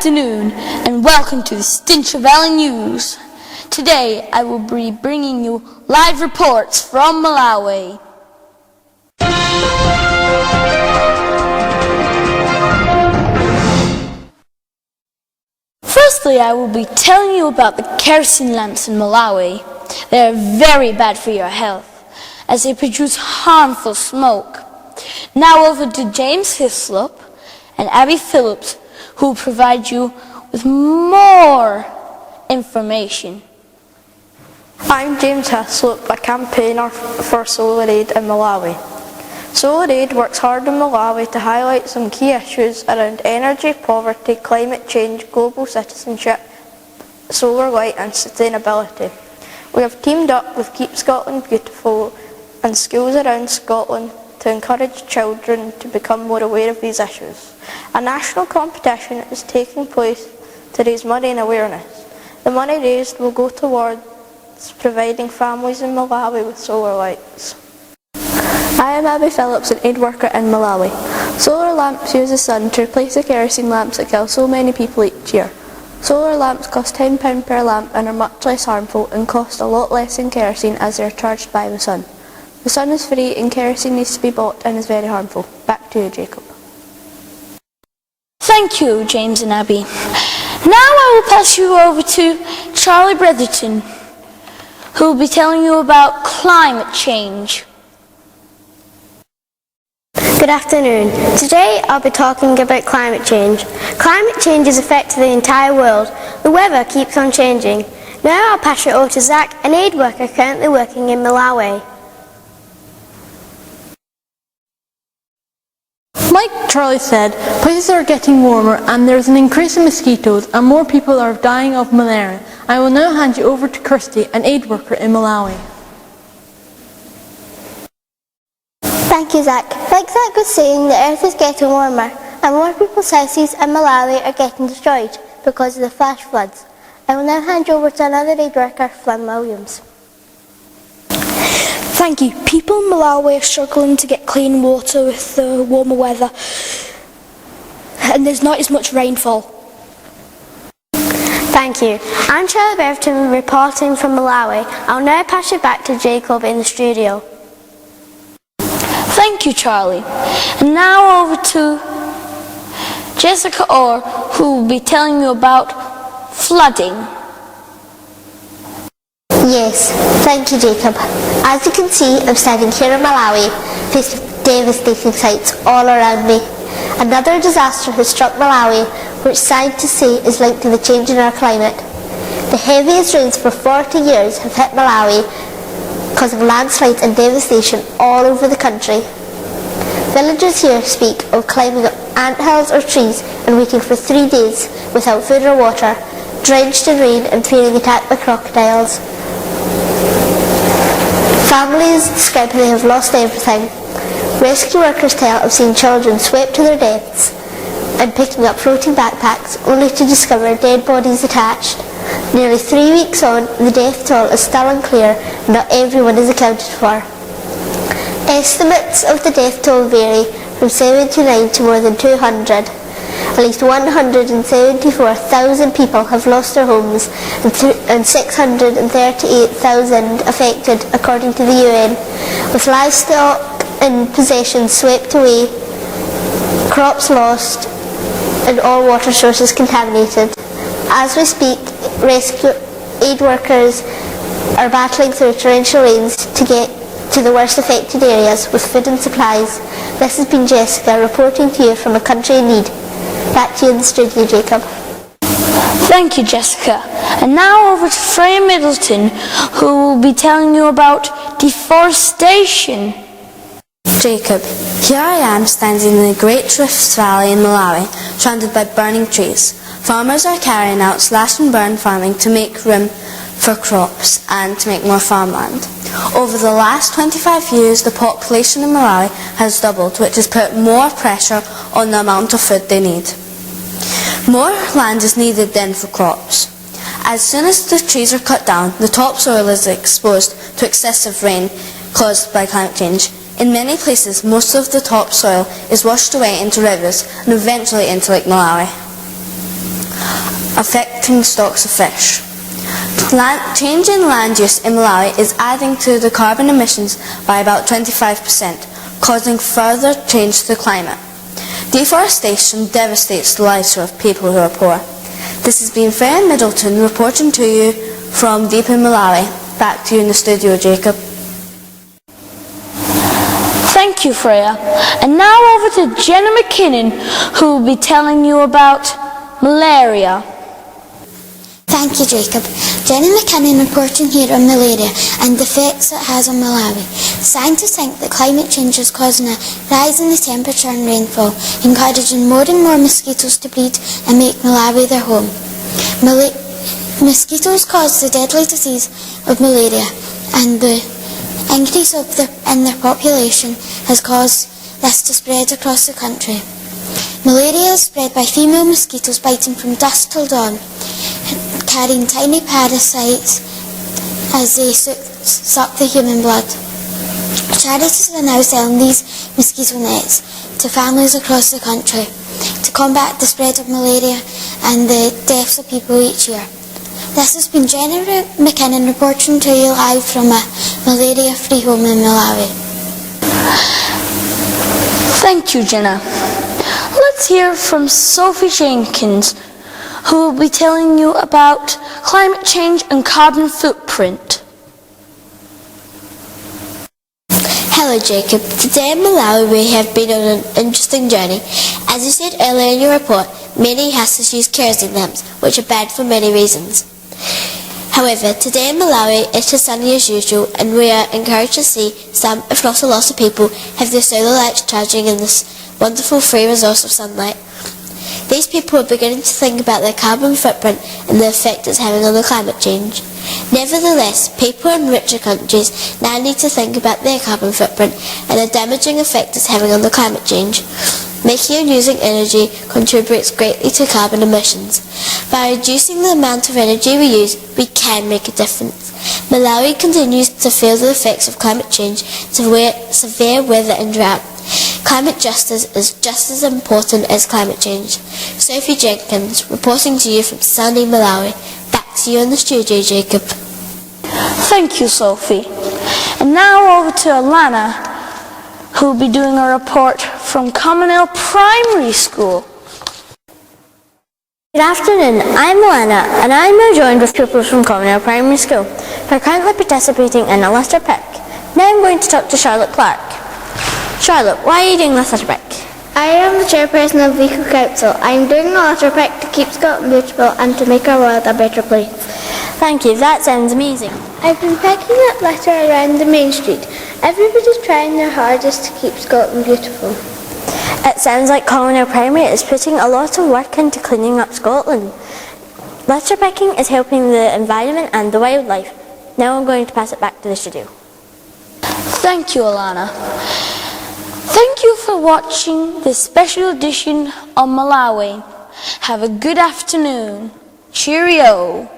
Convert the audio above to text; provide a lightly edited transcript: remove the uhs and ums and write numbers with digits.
afternoon and welcome to the Ballantrae Valley News. Today I will be bringing you live reports from Malawi. Firstly, I will be telling you about the kerosene lamps in Malawi. They are very bad for your health as they produce harmful smoke. Now over to James Hislop and Abby Phillips, who will provide you with more information. I'm James Hislop, a campaigner for Solar Aid in Malawi. Solar Aid works hard in Malawi to highlight some key issues around energy, poverty, climate change, global citizenship, solar light and sustainability. We have teamed up with Keep Scotland Beautiful and schools around Scotland to encourage children to become more aware of these issues. A national competition is taking place to raise money and awareness. The money raised will go towards providing families in Malawi with solar lights. I am Abby Phillips, an aid worker in Malawi. Solar lamps use the sun to replace the kerosene lamps that kill so many people each year. Solar lamps cost £10 per lamp and are much less harmful and cost a lot less than kerosene as they are charged by the sun. The sun is free and kerosene needs to be bought and is very harmful. Back to you, Jacob. Thank you, James and Abby. Now I will pass you over to Charlie Bretherton, who will be telling you about climate change. Good afternoon. Today I'll be talking about climate change. Climate change is affecting the entire world. The weather keeps on changing. Now I'll pass it over to Zach, an aid worker currently working in Malawi. Like Charlie said, places are getting warmer and there's an increase in mosquitoes and more people are dying of malaria. I will now hand you over to Kirsty, an aid worker in Malawi. Thank you, Zach. Like Zach was saying, the earth is getting warmer and more people's houses in Malawi are getting destroyed because of the flash floods. I will now hand you over to another aid worker, Flynn Williams. Thank you. People in Malawi are struggling to get clean water with the warmer weather and there's not as much rainfall. Thank you. I'm Charlie Beverton reporting from Malawi. I'll now pass it back to Jacob in the studio. Thank you, Charlie. And now over to Jessica Orr, who will be telling you about flooding. Yes, thank you, Jacob. As you can see, I'm standing here in Malawi, faced with devastating sights all around me. Another disaster has struck Malawi, which scientists say is linked to the change in our climate. The heaviest rains for 40 years have hit Malawi because of landslides and devastation all over the country. Villagers here speak of climbing up anthills or trees and waiting for 3 days without food or water, drenched in rain and fearing attack by crocodiles. Families describe how they have lost everything. Rescue workers tell of seeing children swept to their deaths and picking up floating backpacks only to discover dead bodies attached. Nearly 3 weeks on, the death toll is still unclear and not everyone is accounted for. Estimates of the death toll vary from 79 to more than 200. At least 174,000 people have lost their homes and 638,000 affected, according to the UN, with livestock and possessions swept away, crops lost, and all water sources contaminated. As we speak, rescue aid workers are battling through torrential rains to get to the worst affected areas with food and supplies. This has been Jessica reporting to you from a country in need. Back to you in the studio, Jacob. Thank you, Jessica. And now over to Freya Middleton, who will be telling you about deforestation. Jacob, here I am standing in the Great Rifts Valley in Malawi, surrounded by burning trees. Farmers are carrying out slash and burn farming to make room for crops and to make more farmland. Over the last 25 years, the population in Malawi has doubled, which has put more pressure on the amount of food they need. More land is needed then for crops. As soon as the trees are cut down, the topsoil is exposed to excessive rain caused by climate change. In many places, most of the topsoil is washed away into rivers and eventually into Lake Malawi. affecting stocks of fish. Change in land use in Malawi is adding to the carbon emissions by about 25%, causing further change to the climate. Deforestation devastates the lives of people who are poor. This has been Freya Middleton reporting to you from deep in Malawi. Back to you in the studio, Jacob. Thank you, Freya. And now over to Jenna McKinnon, who will be telling you about malaria. Thank you, Jacob. Jenna McKinnon reporting here on malaria and the effects it has on Malawi. Scientists think that climate change is causing a rise in the temperature and rainfall, encouraging more and more mosquitoes to breed and make Malawi their home. Mosquitoes cause the deadly disease of malaria, and the increase in their population has caused this to spread across the country. Malaria is spread by female mosquitoes biting from dusk till dawn, carrying tiny parasites as they suck the human blood. Charities are now selling these mosquito nets to families across the country to combat the spread of malaria and the deaths of people each year. This has been Jenna McKinnon reporting to you live from a malaria-free home in Malawi. Thank you, Jenna. Let's hear from Sophie Jenkins, who will be telling you about climate change and carbon footprint. Hello, Jacob. Today in Malawi we have been on an interesting journey. As you said earlier in your report, many houses use kerosene lamps, which are bad for many reasons. However, today in Malawi it is sunny as usual, and we are encouraged to see some, if not a lot of people, have their solar lights charging in this wonderful free resource of sunlight. These people are beginning to think about their carbon footprint and the effect it's having on the climate change. Nevertheless, people in richer countries now need to think about their carbon footprint and the damaging effect it's having on the climate change. Making and using energy contributes greatly to carbon emissions. By reducing the amount of energy we use, we can make a difference. Malawi continues to feel the effects of climate change, severe weather and drought. Climate justice is just as important as climate change. Sophie Jenkins, reporting to you from sunny Malawi. Back to you in the studio, Jacob. Thank you, Sophie. And now over to Alana, who will be doing a report from Colmonell Primary School. Good afternoon, I'm Alana, and I'm now joined with pupils from Colmonell Primary School who are currently participating in a litter pick. Now I'm going to talk to Charlotte Clark. Charlotte, why are you doing this litter pick? I am the chairperson of Eco Council. I am doing a litter pick to keep Scotland beautiful and to make our world a better place. Thank you, that sounds amazing. I've been picking up litter around the main street. Everybody's trying their hardest to keep Scotland beautiful. It sounds like Colmonell Primary is putting a lot of work into cleaning up Scotland. Litter picking is helping the environment and the wildlife. Now I'm going to pass it back to the studio. Thank you, Alana. Thank you for watching this special edition of Malawi. Have a good afternoon. Cheerio.